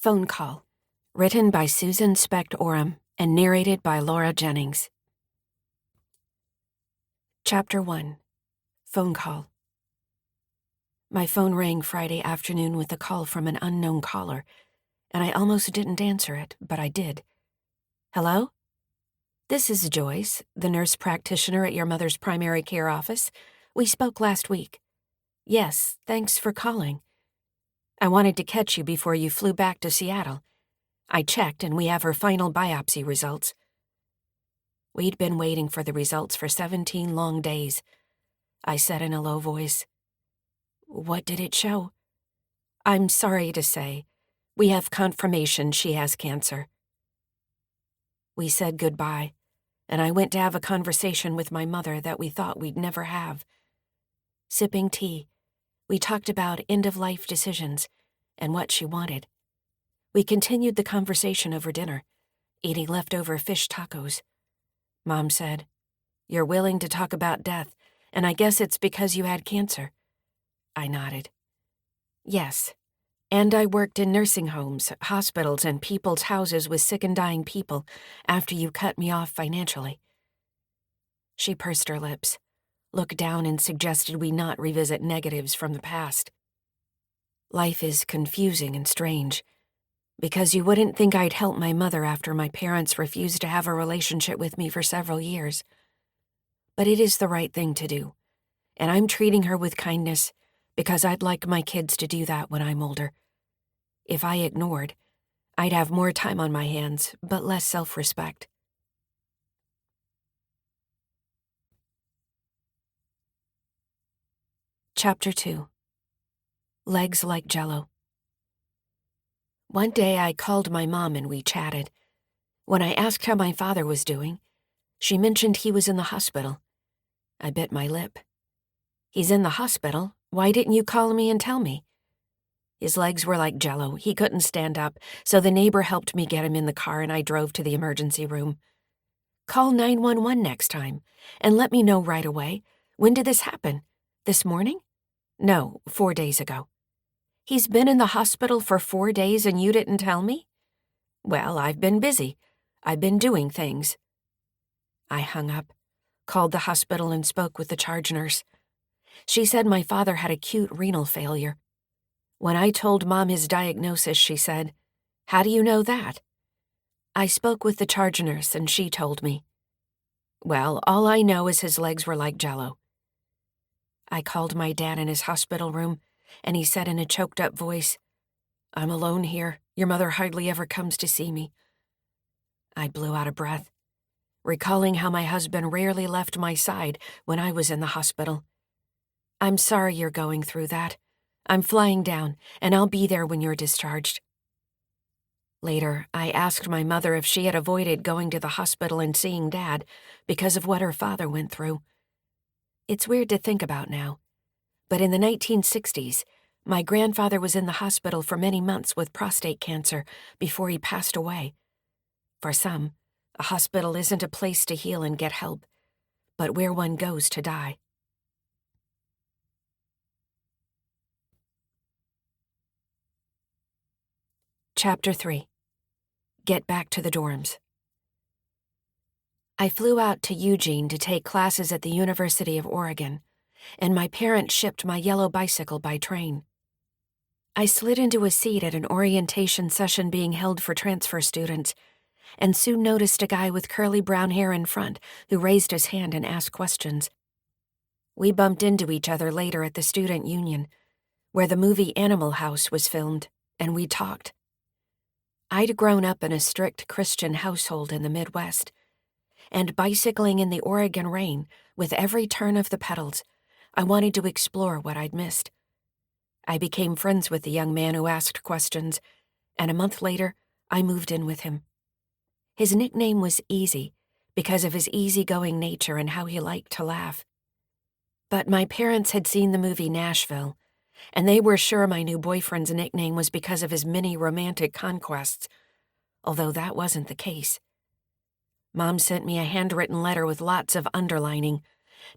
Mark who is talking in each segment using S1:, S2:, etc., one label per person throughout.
S1: Phone Call, written by Susan Specht Oram and narrated by Laura Jennings. Chapter 1. Phone Call. My phone rang Friday afternoon with a call from an unknown caller, and I almost didn't answer it, but I did. Hello? This is Joyce, the nurse practitioner at your mother's primary care office. We spoke last week. Yes, thanks for calling. I wanted to catch you before you flew back to Seattle. I checked, and we have her final biopsy results. We'd been waiting for the results for 17 long days. I said in a low voice. What did it show? I'm sorry to say, we have confirmation she has cancer. We said goodbye, and I went to have a conversation with my mother that we thought we'd never have. Sipping tea, we talked about end-of-life decisions and what she wanted. We continued the conversation over dinner, eating leftover fish tacos. Mom said, "You're willing to talk about death, and I guess it's because you had cancer." I nodded. Yes, and I worked in nursing homes, hospitals, and people's houses with sick and dying people after you cut me off financially. She pursed her lips, looked down, and suggested we not revisit negatives from the past. Life is confusing and strange, because you wouldn't think I'd help my mother after my parents refused to have a relationship with me for several years. But it is the right thing to do, and I'm treating her with kindness because I'd like my kids to do that when I'm older. If I ignored, I'd have more time on my hands, but less self-respect. Chapter 2. Legs like Jell-O. One day I called my mom and we chatted. When I asked how my father was doing, she mentioned he was in the hospital. I bit my lip. He's in the hospital? Why didn't you call me and tell me? His legs were like Jell-O. He couldn't stand up, so the neighbor helped me get him in the car and I drove to the emergency room. Call 911 next time and let me know right away. When did this happen? This morning? No, 4 days ago. He's been in the hospital for 4 days and you didn't tell me? Well, I've been busy. I've been doing things. I hung up, called the hospital and spoke with the charge nurse. She said my father had acute renal failure. When I told Mom his diagnosis, she said, "How do you know that?" I spoke with the charge nurse and she told me. Well, all I know is his legs were like Jell-O. I called my dad in his hospital room, and he said in a choked-up voice, "I'm alone here. Your mother hardly ever comes to see me." I blew out a breath, recalling how my husband rarely left my side when I was in the hospital. "I'm sorry you're going through that. I'm flying down, and I'll be there when you're discharged." Later, I asked my mother if she had avoided going to the hospital and seeing Dad because of what her father went through. It's weird to think about now, but in the 1960s, my grandfather was in the hospital for many months with prostate cancer before he passed away. For some, a hospital isn't a place to heal and get help, but where one goes to die. Chapter 3. Get back to the dorms. I flew out to Eugene to take classes at the University of Oregon, and my parents shipped my yellow bicycle by train. I slid into a seat at an orientation session being held for transfer students, and soon noticed a guy with curly brown hair in front who raised his hand and asked questions. We bumped into each other later at the student union, where the movie Animal House was filmed, and we talked. I'd grown up in a strict Christian household in the Midwest, and bicycling in the Oregon rain with every turn of the pedals, I wanted to explore what I'd missed. I became friends with the young man who asked questions, and a month later, I moved in with him. His nickname was Easy because of his easygoing nature and how he liked to laugh. But my parents had seen the movie Nashville, and they were sure my new boyfriend's nickname was because of his many romantic conquests, although that wasn't the case. Mom sent me a handwritten letter with lots of underlining,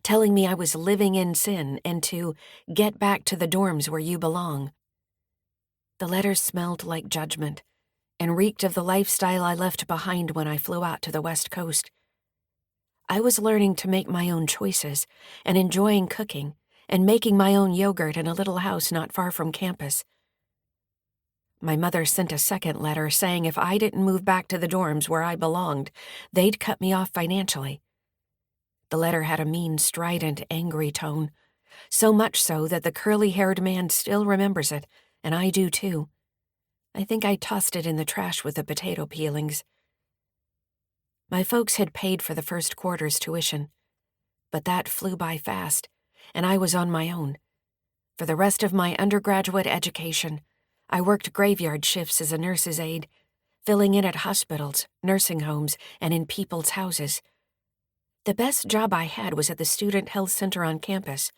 S1: telling me I was living in sin and to get back to the dorms where you belong. The letter smelled like judgment, and reeked of the lifestyle I left behind when I flew out to the West Coast. I was learning to make my own choices and enjoying cooking and making my own yogurt in a little house not far from campus. My mother sent a second letter saying if I didn't move back to the dorms where I belonged, they'd cut me off financially. The letter had a mean, strident, angry tone, so much so that the curly-haired man still remembers it, and I do too. I think I tossed it in the trash with the potato peelings. My folks had paid for the first quarter's tuition, but that flew by fast, and I was on my own. For the rest of my undergraduate education, I worked graveyard shifts as a nurse's aide, filling in at hospitals, nursing homes, and in people's houses. The best job I had was at the Student Health Center on campus,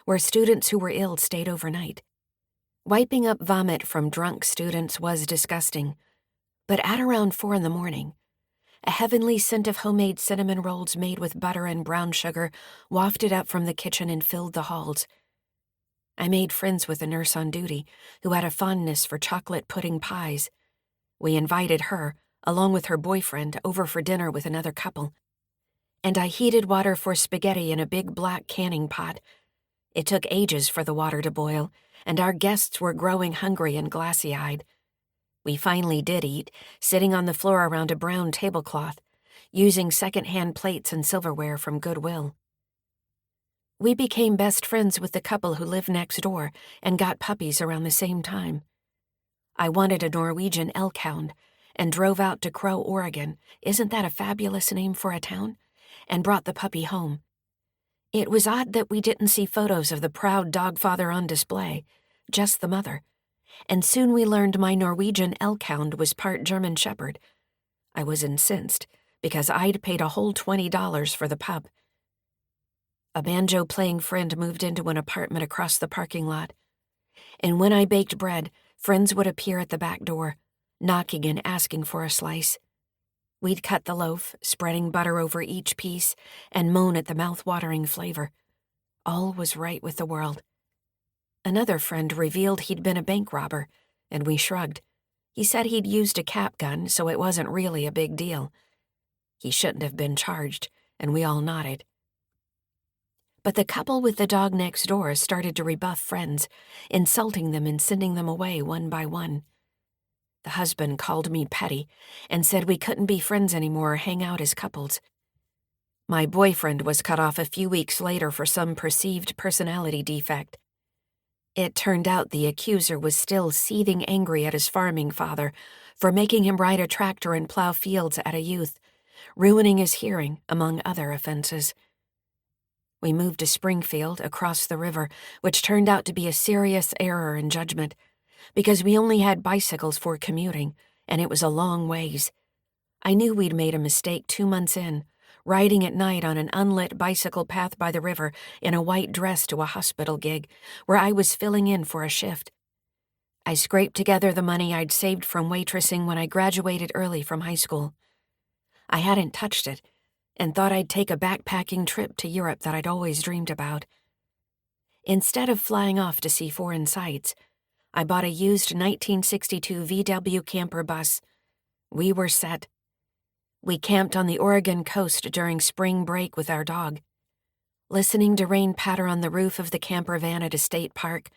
S1: where students who were ill stayed overnight. Wiping up vomit from drunk students was disgusting, but at around 4 a.m, a heavenly scent of homemade cinnamon rolls made with butter and brown sugar wafted up from the kitchen and filled the halls. I made friends with a nurse on duty who had a fondness for chocolate pudding pies. We invited her, along with her boyfriend, over for dinner with another couple. And I heated water for spaghetti in a big black canning pot. It took ages for the water to boil, and our guests were growing hungry and glassy-eyed. We finally did eat, sitting on the floor around a brown tablecloth, using second-hand plates and silverware from Goodwill. We became best friends with the couple who lived next door and got puppies around the same time. I wanted a Norwegian elk hound and drove out to Crow, Oregon, isn't that a fabulous name for a town? And brought the puppy home. It was odd that we didn't see photos of the proud dog father on display, just the mother, and soon we learned my Norwegian elk hound was part German Shepherd. I was incensed because I'd paid a whole $20 for the pup. A banjo-playing friend moved into an apartment across the parking lot, and when I baked bread, friends would appear at the back door, knocking and asking for a slice. We'd cut the loaf, spreading butter over each piece, and moan at the mouth-watering flavor. All was right with the world. Another friend revealed he'd been a bank robber, and we shrugged. He said he'd used a cap gun, so it wasn't really a big deal. He shouldn't have been charged, and we all nodded. But the couple with the dog next door started to rebuff friends, insulting them and sending them away one by one. The husband called me petty and said we couldn't be friends anymore or hang out as couples. My boyfriend was cut off a few weeks later for some perceived personality defect. It turned out the accuser was still seething angry at his farming father for making him ride a tractor and plow fields at a youth, ruining his hearing, among other offenses. We moved to Springfield, across the river, which turned out to be a serious error in judgment, because we only had bicycles for commuting, and it was a long ways. I knew we'd made a mistake 2 months in, riding at night on an unlit bicycle path by the river in a white dress to a hospital gig, where I was filling in for a shift. I scraped together the money I'd saved from waitressing when I graduated early from high school. I hadn't touched it, and thought I'd take a backpacking trip to Europe that I'd always dreamed about. Instead of flying off to see foreign sights, I bought a used 1962 VW camper bus. We were set. We camped on the Oregon coast during spring break with our dog. Listening to rain patter on the roof of the camper van at a state park,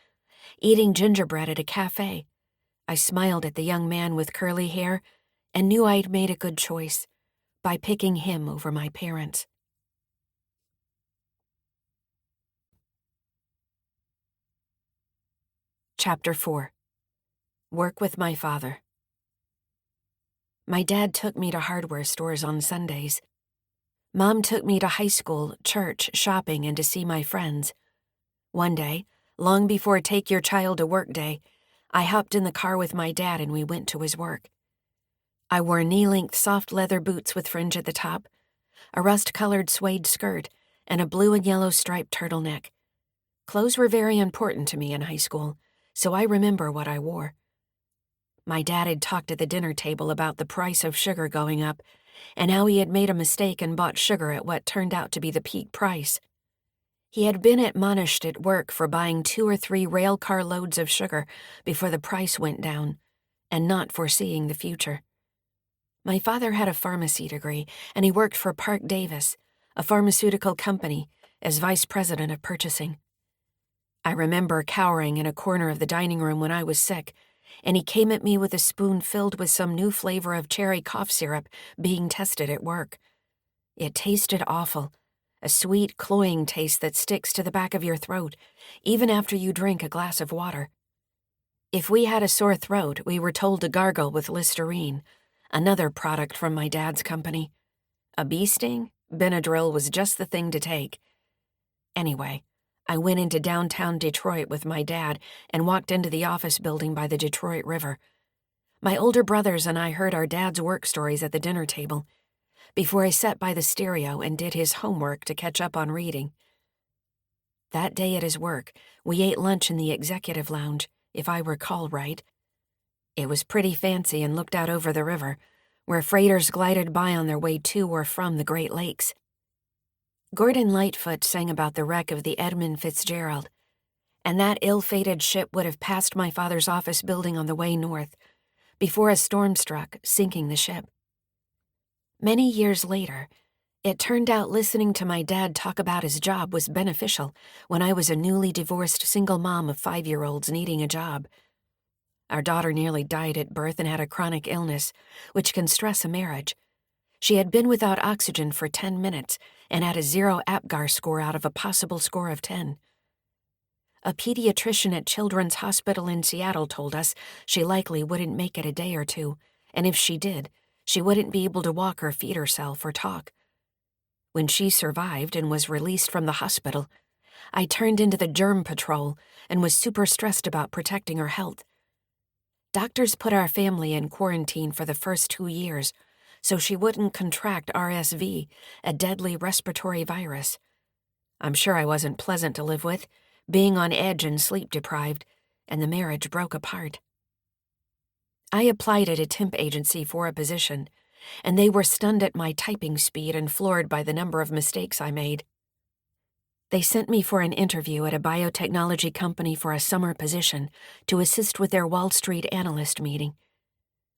S1: eating gingerbread at a cafe, I smiled at the young man with curly hair and knew I'd made a good choice by picking him over my parents. Chapter 4. Work with my father. My dad took me to hardware stores on Sundays. Mom took me to high school, church, shopping, and to see my friends. One day, long before Take Your Child to Work Day, I hopped in the car with my dad and we went to his work. I wore knee-length soft leather boots with fringe at the top, a rust-colored suede skirt, and a blue and yellow striped turtleneck. Clothes were very important to me in high school, so I remember what I wore. My dad had talked at the dinner table about the price of sugar going up, and how he had made a mistake and bought sugar at what turned out to be the peak price. He had been admonished at work for buying 2 or 3 rail car loads of sugar before the price went down, and not foreseeing the future. My father had a pharmacy degree, and he worked for Park Davis, a pharmaceutical company, as vice president of purchasing. I remember cowering in a corner of the dining room when I was sick, and he came at me with a spoon filled with some new flavor of cherry cough syrup being tested at work. It tasted awful, a sweet, cloying taste that sticks to the back of your throat, even after you drink a glass of water. If we had a sore throat, we were told to gargle with Listerine, another product from my dad's company. A bee sting? Benadryl was just the thing to take. Anyway, I went into downtown Detroit with my dad and walked into the office building by the Detroit River. My older brothers and I heard our dad's work stories at the dinner table before I sat by the stereo and did his homework to catch up on reading. That day at his work, we ate lunch in the executive lounge, if I recall right. It was pretty fancy and looked out over the river, where freighters glided by on their way to or from the Great Lakes. Gordon Lightfoot sang about the wreck of the Edmund Fitzgerald, and that ill-fated ship would have passed my father's office building on the way north, before a storm struck, sinking the ship. Many years later, it turned out listening to my dad talk about his job was beneficial when I was a newly divorced single mom of 5-year-olds needing a job. Our daughter nearly died at birth and had a chronic illness, which can stress a marriage. She had been without oxygen for 10 minutes and had a 0 APGAR score out of a possible score of 10. A pediatrician at Children's Hospital in Seattle told us she likely wouldn't make it a day or two, and if she did, she wouldn't be able to walk or feed herself or talk. When she survived and was released from the hospital, I turned into the germ patrol and was super stressed about protecting her health. Doctors put our family in quarantine for the first 2 years, so she wouldn't contract RSV, a deadly respiratory virus. I'm sure I wasn't pleasant to live with, being on edge and sleep-deprived, and the marriage broke apart. I applied at a temp agency for a position, and they were stunned at my typing speed and floored by the number of mistakes I made. They sent me for an interview at a biotechnology company for a summer position to assist with their Wall Street analyst meeting.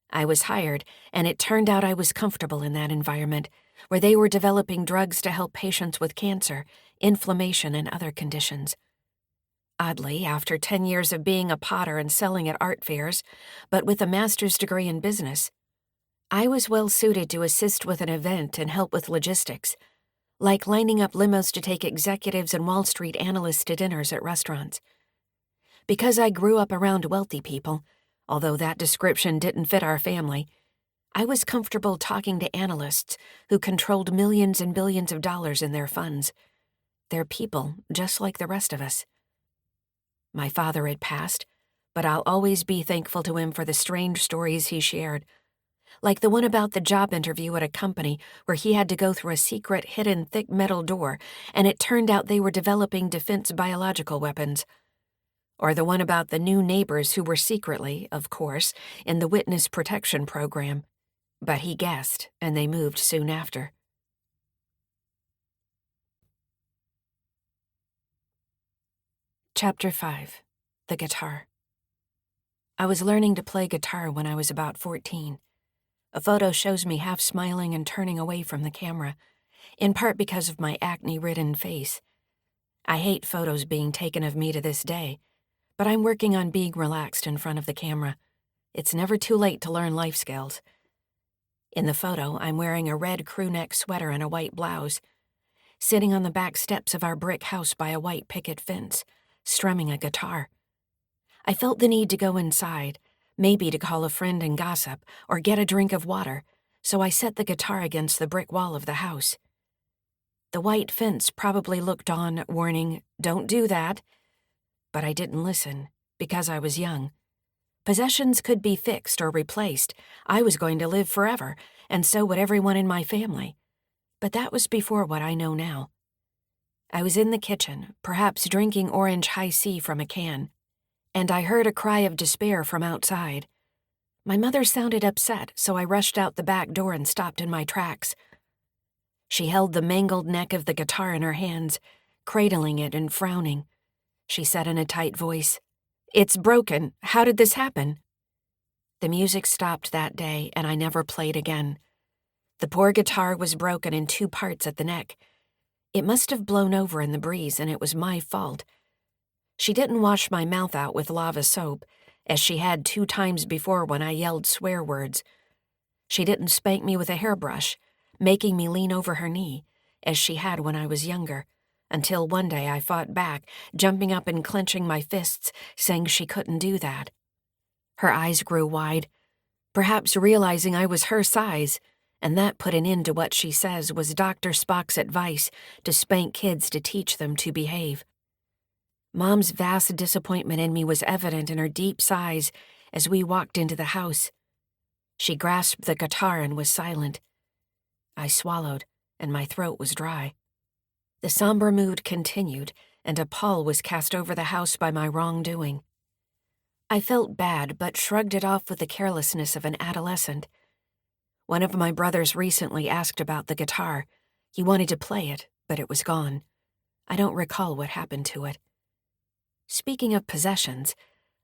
S1: I was hired, and it turned out I was comfortable in that environment, where they were developing drugs to help patients with cancer, inflammation, and other conditions. Oddly, after 10 years of being a potter and selling at art fairs, but with a master's degree in business, I was well suited to assist with an event and help with logistics, like lining up limos to take executives and Wall Street analysts to dinners at restaurants. Because I grew up around wealthy people, although that description didn't fit our family, I was comfortable talking to analysts who controlled millions and billions of dollars in their funds. They're people, just like the rest of us. My father had passed, but I'll always be thankful to him for the strange stories he shared, like the one about the job interview at a company where he had to go through a secret, hidden, thick metal door, and it turned out they were developing defense biological weapons. Or the one about the new neighbors who were secretly, of course, in the witness protection program. But he guessed, and they moved soon after. Chapter 5. The Guitar. I was learning to play guitar when I was about 14. A photo shows me half smiling and turning away from the camera, in part because of my acne-ridden face. I hate photos being taken of me to this day, but I'm working on being relaxed in front of the camera. It's never too late to learn life skills. In the photo, I'm wearing a red crew-neck sweater and a white blouse, sitting on the back steps of our brick house by a white picket fence, strumming a guitar. I felt the need to go inside, maybe to call a friend and gossip, or get a drink of water, so I set the guitar against the brick wall of the house. The white fence probably looked on, warning, "Don't do that." But I didn't listen, because I was young. Possessions could be fixed or replaced. I was going to live forever, and so would everyone in my family. But that was before what I know now. I was in the kitchen, perhaps drinking orange high C from a can, and I heard a cry of despair from outside. My mother sounded upset, so I rushed out the back door and stopped in my tracks. She held the mangled neck of the guitar in her hands, cradling it and frowning. She said in a tight voice, "It's broken. How did this happen?" The music stopped that day, and I never played again. The poor guitar was broken in 2 parts at the neck. It must have blown over in the breeze, and it was my fault. She didn't wash my mouth out with lava soap, as she had 2 times before when I yelled swear words. She didn't spank me with a hairbrush, making me lean over her knee, as she had when I was younger, until one day I fought back, jumping up and clenching my fists, saying she couldn't do that. Her eyes grew wide, perhaps realizing I was her size, and that put an end to what she says was Dr. Spock's advice to spank kids to teach them to behave. Mom's vast disappointment in me was evident in her deep sighs as we walked into the house. She grasped the guitar and was silent. I swallowed, and my throat was dry. The somber mood continued, and a pall was cast over the house by my wrongdoing. I felt bad, but shrugged it off with the carelessness of an adolescent. One of my brothers recently asked about the guitar. He wanted to play it, but it was gone. I don't recall what happened to it. Speaking of possessions,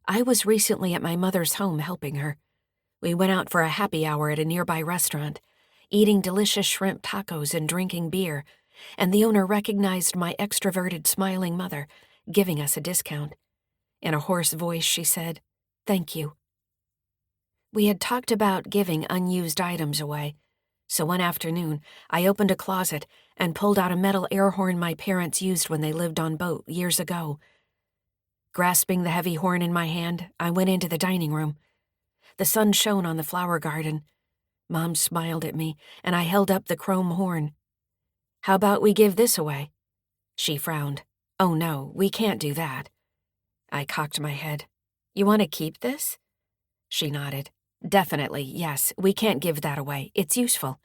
S1: I was recently at my mother's home helping her. We went out for a happy hour at a nearby restaurant, eating delicious shrimp tacos and drinking beer, and the owner recognized my extroverted, smiling mother, giving us a discount. In a hoarse voice, she said, "Thank you." We had talked about giving unused items away, so one afternoon I opened a closet and pulled out a metal air horn my parents used when they lived on boat years ago. Grasping the heavy horn in my hand, I went into the dining room. The sun shone on the flower garden. Mom smiled at me, and I held up the chrome horn. "How about we give this away?" She frowned. "Oh no, we can't do that." I cocked my head. "You want to keep this?" She nodded. "Definitely, yes, we can't give that away. It's useful."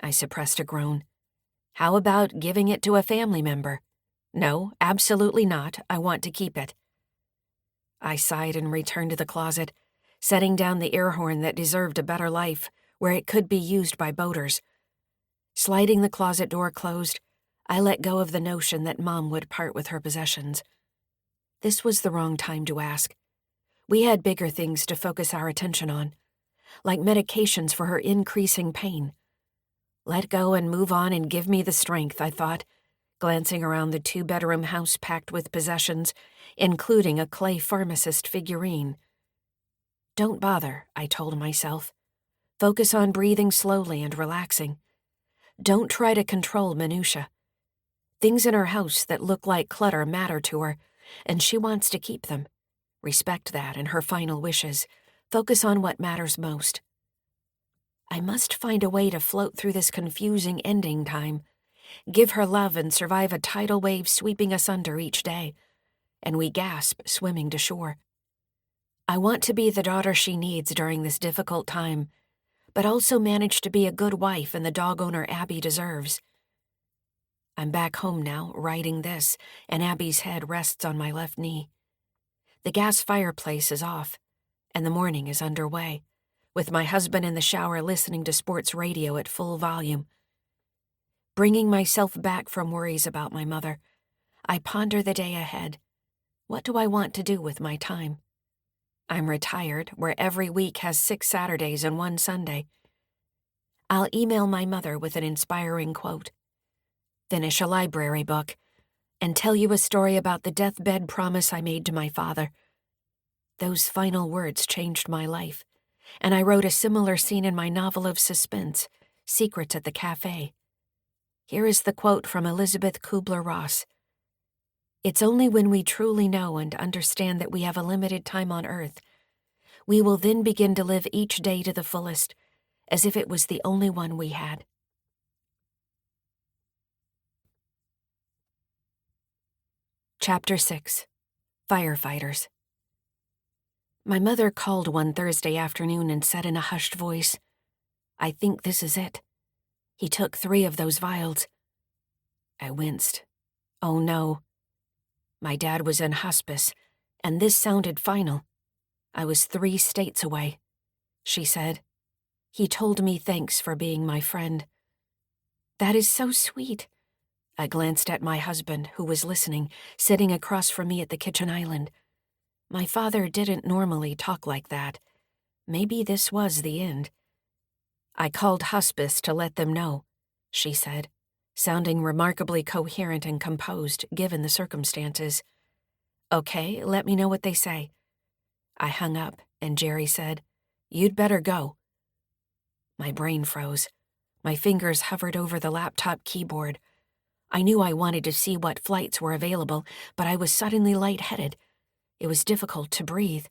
S1: I suppressed a groan. "How about giving it to a family member?" "No, absolutely not. I want to keep it." I sighed and returned to the closet, setting down the air horn that deserved a better life, where it could be used by boaters. Sliding the closet door closed, I let go of the notion that Mom would part with her possessions. This was the wrong time to ask. We had bigger things to focus our attention on, like medications for her increasing pain. Let go and move on and give me the strength, I thought, glancing around the 2-bedroom house packed with possessions, including a clay pharmacist figurine. Don't bother, I told myself. Focus on breathing slowly and relaxing. Don't try to control minutia. Things in her house that look like clutter matter to her, and she wants to keep them. Respect that and her final wishes. Focus on what matters most. I must find a way to float through this confusing ending time, give her love and survive a tidal wave sweeping us under each day, and we gasp, swimming to shore. I want to be the daughter she needs during this difficult time, but also manage to be a good wife and the dog owner Abby deserves. I'm back home now, writing this, and Abby's head rests on my left knee. The gas fireplace is off, and the morning is underway, with my husband in the shower listening to sports radio at full volume. Bringing myself back from worries about my mother, I ponder the day ahead. What do I want to do with my time? I'm retired, where every week has 6 Saturdays and 1 Sunday. I'll email my mother with an inspiring quote. Finish a library book, and tell you a story about the deathbed promise I made to my father. Those final words changed my life, and I wrote a similar scene in my novel of suspense, Secrets at the Cafe. Here is the quote from Elizabeth Kubler-Ross. "It's only when we truly know and understand that we have a limited time on earth, we will then begin to live each day to the fullest, as if it was the only one we had." Chapter 6. Firefighters. My mother called one Thursday afternoon and said in a hushed voice, "I think this is it. He took 3 of those vials." I winced. Oh no. My dad was in hospice, and this sounded final. I was 3 states away. She said, "He told me thanks for being my friend." That is so sweet. I glanced at my husband, who was listening, sitting across from me at the kitchen island. My father didn't normally talk like that. Maybe this was the end. "I called hospice to let them know," she said, sounding remarkably coherent and composed given the circumstances. "Okay, let me know what they say." I hung up, and Jerry said, "You'd better go." My brain froze. My fingers hovered over the laptop keyboard. I knew I wanted to see what flights were available, but I was suddenly lightheaded. It was difficult to breathe.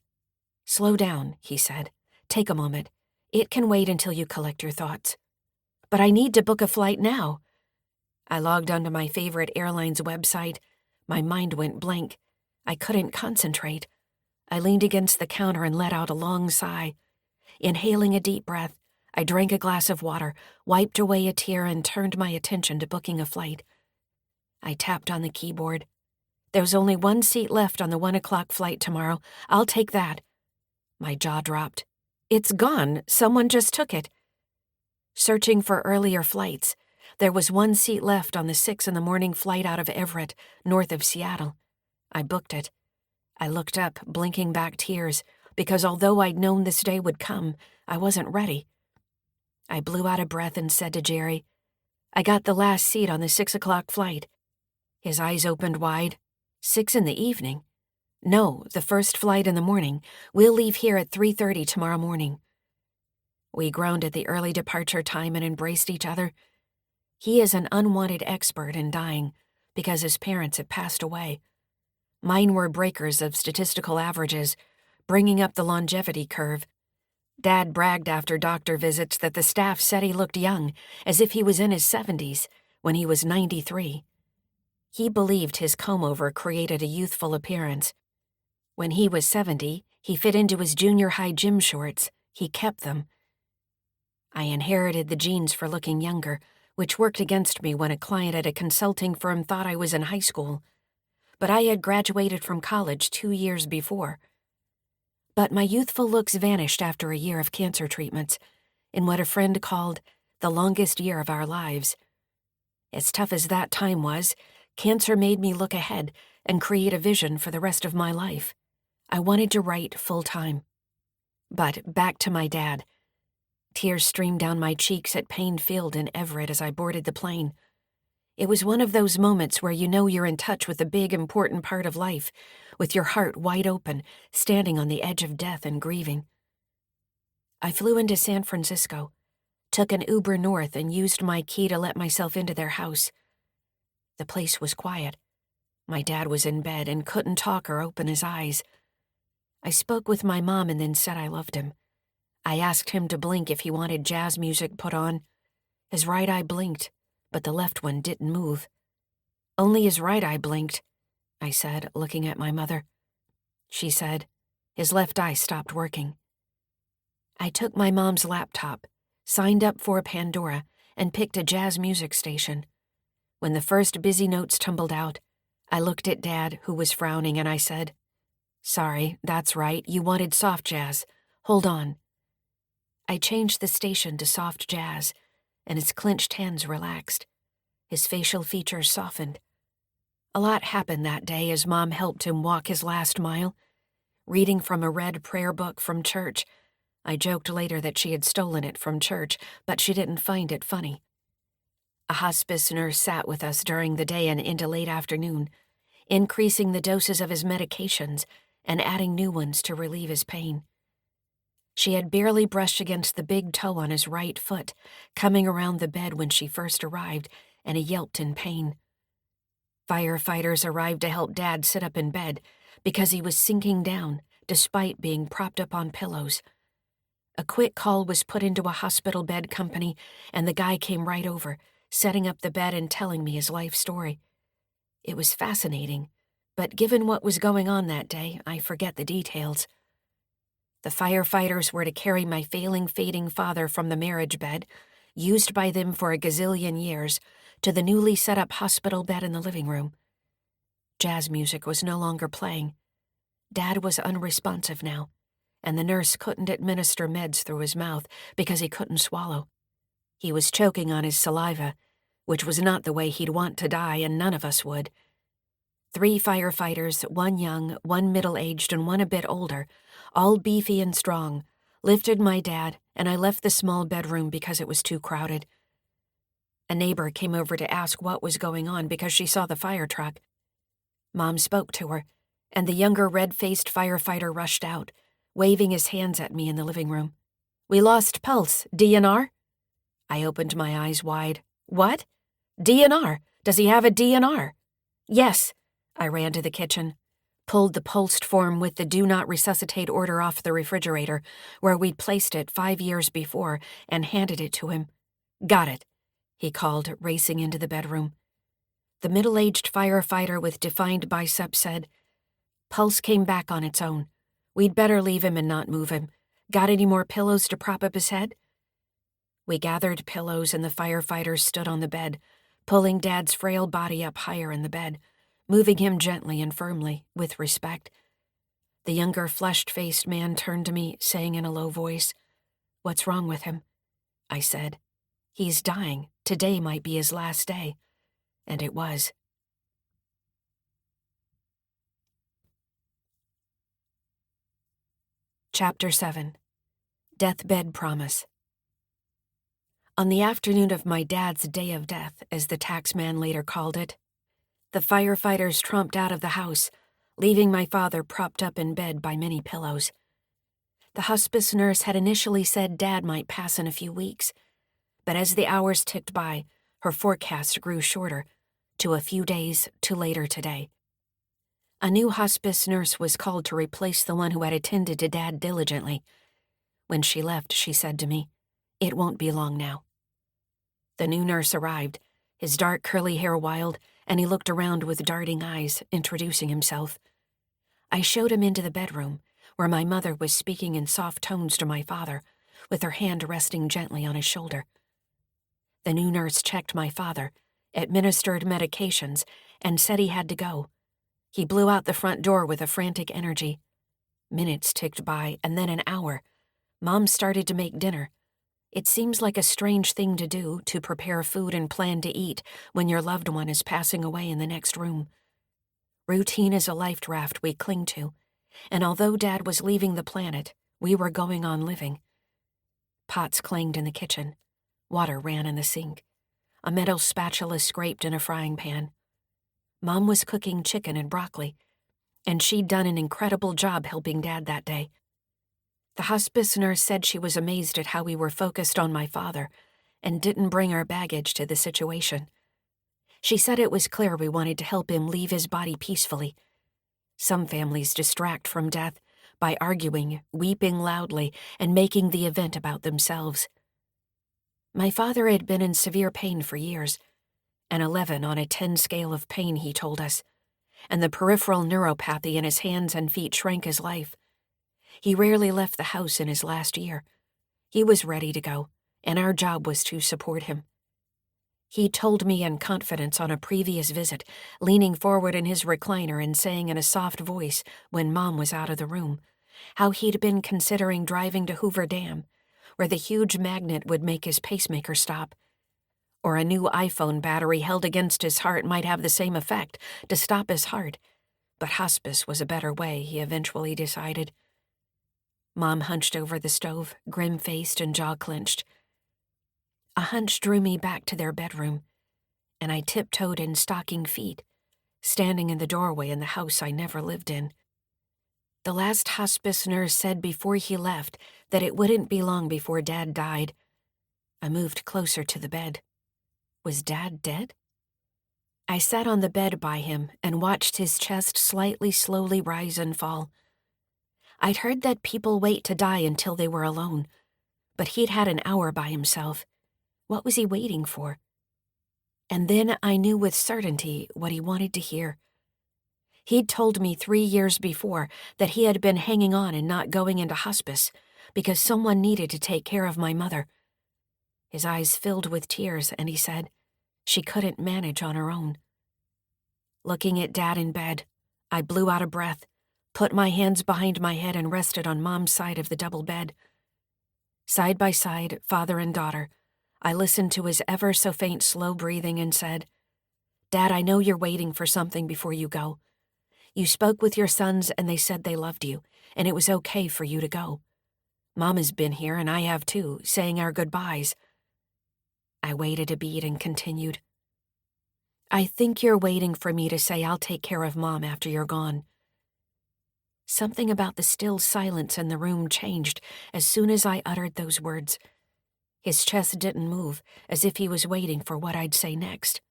S1: "Slow down," he said. "Take a moment. It can wait until you collect your thoughts." "But I need to book a flight now." I logged onto my favorite airline's website. My mind went blank. I couldn't concentrate. I leaned against the counter and let out a long sigh. Inhaling a deep breath, I drank a glass of water, wiped away a tear, and turned my attention to booking a flight. I tapped on the keyboard. "There's only one seat left on the 1 o'clock flight tomorrow. I'll take that." My jaw dropped. "It's gone. Someone just took it." Searching for earlier flights, there was one seat left on the 6 in the morning flight out of Everett, north of Seattle. I booked it. I looked up, blinking back tears, because although I'd known this day would come, I wasn't ready. I blew out a breath and said to Jerry, "I got the last seat on the 6 o'clock flight." His eyes opened wide. 6 in the evening? "No, the first flight in the morning. We'll leave here at 3:30 tomorrow morning." We groaned at the early departure time and embraced each other. He is an unwanted expert in dying because his parents had passed away. Mine were breakers of statistical averages, bringing up the longevity curve. Dad bragged after doctor visits that the staff said he looked young, as if he was in his 70s, when he was 93. He believed his comb-over created a youthful appearance. When he was 70, he fit into his junior high gym shorts. He kept them. I inherited the genes for looking younger, which worked against me when a client at a consulting firm thought I was in high school. But I had graduated from college 2 years before. But my youthful looks vanished after a year of cancer treatments, in what a friend called the longest year of our lives. As tough as that time was, cancer made me look ahead and create a vision for the rest of my life. I wanted to write full-time. But back to my dad. Tears streamed down my cheeks at Payne Field in Everett as I boarded the plane. It was one of those moments where you know you're in touch with a big, important part of life, with your heart wide open, standing on the edge of death and grieving. I flew into San Francisco, took an Uber north, and used my key to let myself into their house. The place was quiet. My dad was in bed and couldn't talk or open his eyes. I spoke with my mom and then said I loved him. I asked him to blink if he wanted jazz music put on. His right eye blinked, but the left one didn't move. "Only his right eye blinked," I said, looking at my mother. She said, "His left eye stopped working." I took my mom's laptop, signed up for Pandora, and picked a jazz music station. When the first busy notes tumbled out, I looked at Dad, who was frowning, and I said, "Sorry, that's right, you wanted soft jazz. Hold on." I changed the station to soft jazz, and his clenched hands relaxed. His facial features softened. A lot happened that day as Mom helped him walk his last mile. Reading from a red prayer book from church, I joked later that she had stolen it from church, but she didn't find it funny. A hospice nurse sat with us during the day and into late afternoon, increasing the doses of his medications and adding new ones to relieve his pain. She had barely brushed against the big toe on his right foot, coming around the bed when she first arrived, and he yelped in pain. Firefighters arrived to help Dad sit up in bed because he was sinking down, despite being propped up on pillows. A quick call was put into a hospital bed company, and the guy came right over, setting up the bed and telling me his life story. It was fascinating, but given what was going on that day, I forget the details. The firefighters were to carry my fading father from the marriage bed, used by them for a gazillion years, to the newly set-up hospital bed in the living room. Jazz music was no longer playing. Dad was unresponsive now, and the nurse couldn't administer meds through his mouth because he couldn't swallow. He was choking on his saliva, which was not the way he'd want to die, and none of us would. 3 firefighters, one young, one middle-aged, and one a bit older, all beefy and strong, lifted my dad, and I left the small bedroom because it was too crowded. A neighbor came over to ask what was going on because she saw the fire truck. Mom spoke to her, and the younger red-faced firefighter rushed out, waving his hands at me in the living room. "We lost pulse. DNR?" I opened my eyes wide. "What? DNR? Does he have a DNR?" "Yes." I ran to the kitchen, pulled the pulsed form with the do not resuscitate order off the refrigerator, where we'd placed it 5 years before, and handed it to him. "Got it," he called, racing into the bedroom. The middle-aged firefighter with defined biceps said, "Pulse came back on its own. We'd better leave him and not move him. Got any more pillows to prop up his head?" We gathered pillows and the firefighters stood on the bed, pulling Dad's frail body up higher in the bed, moving him gently and firmly, with respect. The younger flushed-faced man turned to me, saying in a low voice, "What's wrong with him?" I said, "He's dying. Today might be his last day." And it was. Chapter 7. Deathbed Promise. On the afternoon of my dad's day of death, as the taxman later called it, the firefighters tromped out of the house, leaving my father propped up in bed by many pillows. The hospice nurse had initially said Dad might pass in a few weeks, but as the hours ticked by, her forecast grew shorter, to a few days to later today. A new hospice nurse was called to replace the one who had attended to Dad diligently. When she left, she said to me, "It won't be long now." The new nurse arrived, his dark curly hair wild, and he looked around with darting eyes, introducing himself. I showed him into the bedroom, where my mother was speaking in soft tones to my father, with her hand resting gently on his shoulder. The new nurse checked my father, administered medications, and said he had to go. He blew out the front door with a frantic energy. Minutes ticked by, and then an hour. Mom started to make dinner. It seems like a strange thing to do, to prepare food and plan to eat when your loved one is passing away in the next room. Routine is a life raft we cling to, and although Dad was leaving the planet, we were going on living. Pots clanged in the kitchen. Water ran in the sink. A metal spatula scraped in a frying pan. Mom was cooking chicken and broccoli, and she'd done an incredible job helping Dad that day. The hospice nurse said she was amazed at how we were focused on my father and didn't bring our baggage to the situation. She said it was clear we wanted to help him leave his body peacefully. Some families distract from death by arguing, weeping loudly, and making the event about themselves. My father had been in severe pain for years, an 11 on a 10 scale of pain, he told us, and the peripheral neuropathy in his hands and feet shrank his life. He rarely left the house in his last year. He was ready to go, and our job was to support him. He told me in confidence on a previous visit, leaning forward in his recliner and saying in a soft voice when Mom was out of the room, how he'd been considering driving to Hoover Dam, where the huge magnet would make his pacemaker stop. Or a new iPhone battery held against his heart might have the same effect, to stop his heart. But hospice was a better way, he eventually decided. Mom hunched over the stove, grim-faced and jaw-clenched. A hunch drew me back to their bedroom, and I tiptoed in stocking feet, standing in the doorway in the house I never lived in. The last hospice nurse said before he left that it wouldn't be long before Dad died. I moved closer to the bed. Was Dad dead? I sat on the bed by him and watched his chest slowly rise and fall. I'd heard that people wait to die until they were alone, but he'd had an hour by himself. What was he waiting for? And then I knew with certainty what he wanted to hear. He'd told me 3 years before that he had been hanging on and not going into hospice because someone needed to take care of my mother. His eyes filled with tears, and he said she couldn't manage on her own. Looking at Dad in bed, I blew out a breath, put my hands behind my head and rested on Mom's side of the double bed. Side by side, father and daughter, I listened to his ever-so-faint slow breathing and said, "Dad, I know you're waiting for something before you go. You spoke with your sons and they said they loved you, and it was okay for you to go. Mom has been here, and I have too, saying our goodbyes. I waited a beat and continued. I think you're waiting for me to say I'll take care of Mom after you're gone. Something about the still silence in the room changed as soon as I uttered those words. His chest didn't move, as if he was waiting for what I'd say next.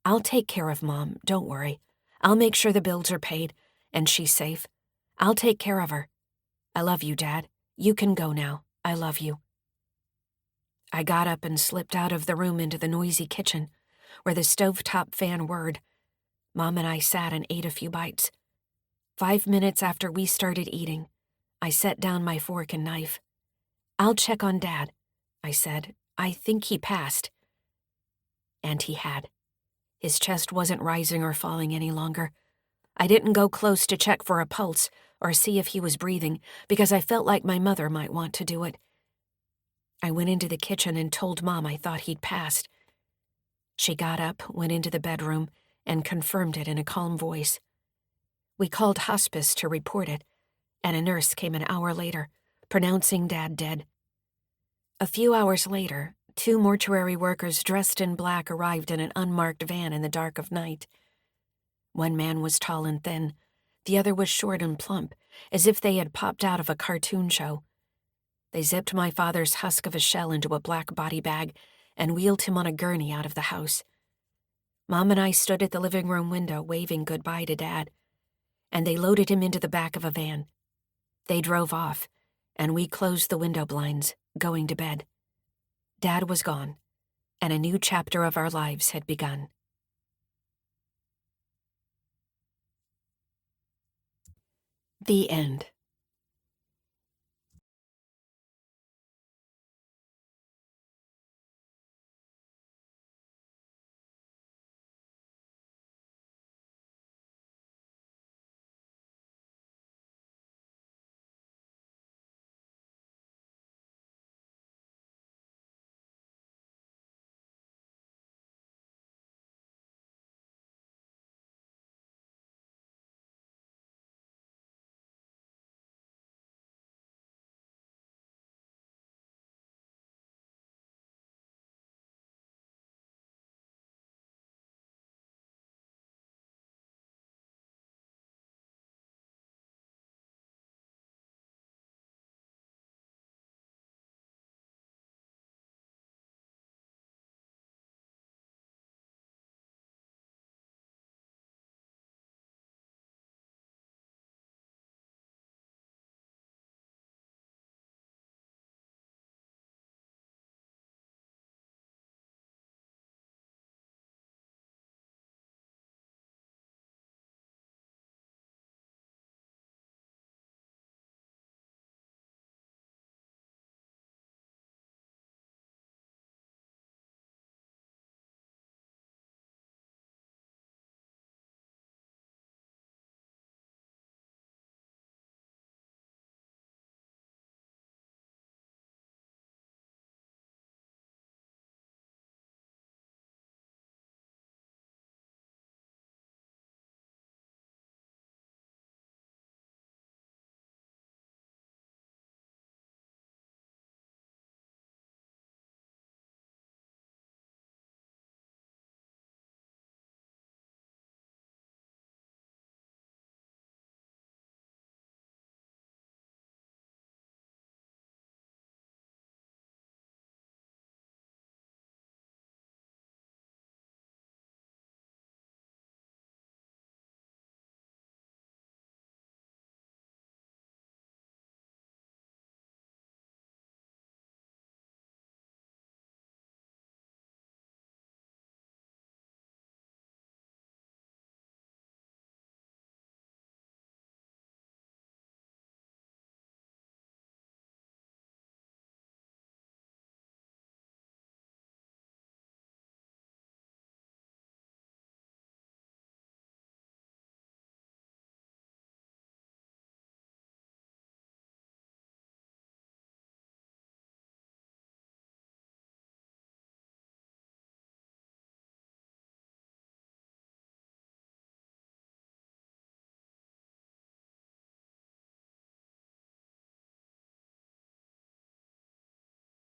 S1: I'll take care of Mom, don't worry. I'll make sure the bills are paid, and she's safe. I'll take care of her. I love you, Dad. You can go now. I love you. I got up and slipped out of the room into the noisy kitchen, where the stovetop fan whirred. Mom and I sat and ate a few bites. 5 minutes after we started eating, I set down my fork and knife. I'll check on Dad, I said. I think he passed. And he had. His chest wasn't rising or falling any longer. I didn't go close to check for a pulse or see if he was breathing, because I felt like my mother might want to do it. I went into the kitchen and told Mom I thought he'd passed. She got up, went into the bedroom, and confirmed it in a calm voice. We called hospice to report it, and a nurse came an hour later, pronouncing Dad dead. A few hours later, 2 mortuary workers dressed in black arrived in an unmarked van in the dark of night. One man was tall and thin. The other was short and plump, as if they had popped out of a cartoon show. They zipped my father's husk of a shell into a black body bag and wheeled him on a gurney out of the house. Mom and I stood at the living room window waving goodbye to Dad, and they loaded him into the back of a van. They drove off, and we closed the window blinds, going to bed. Dad was gone, and a new chapter of our lives had begun. The end.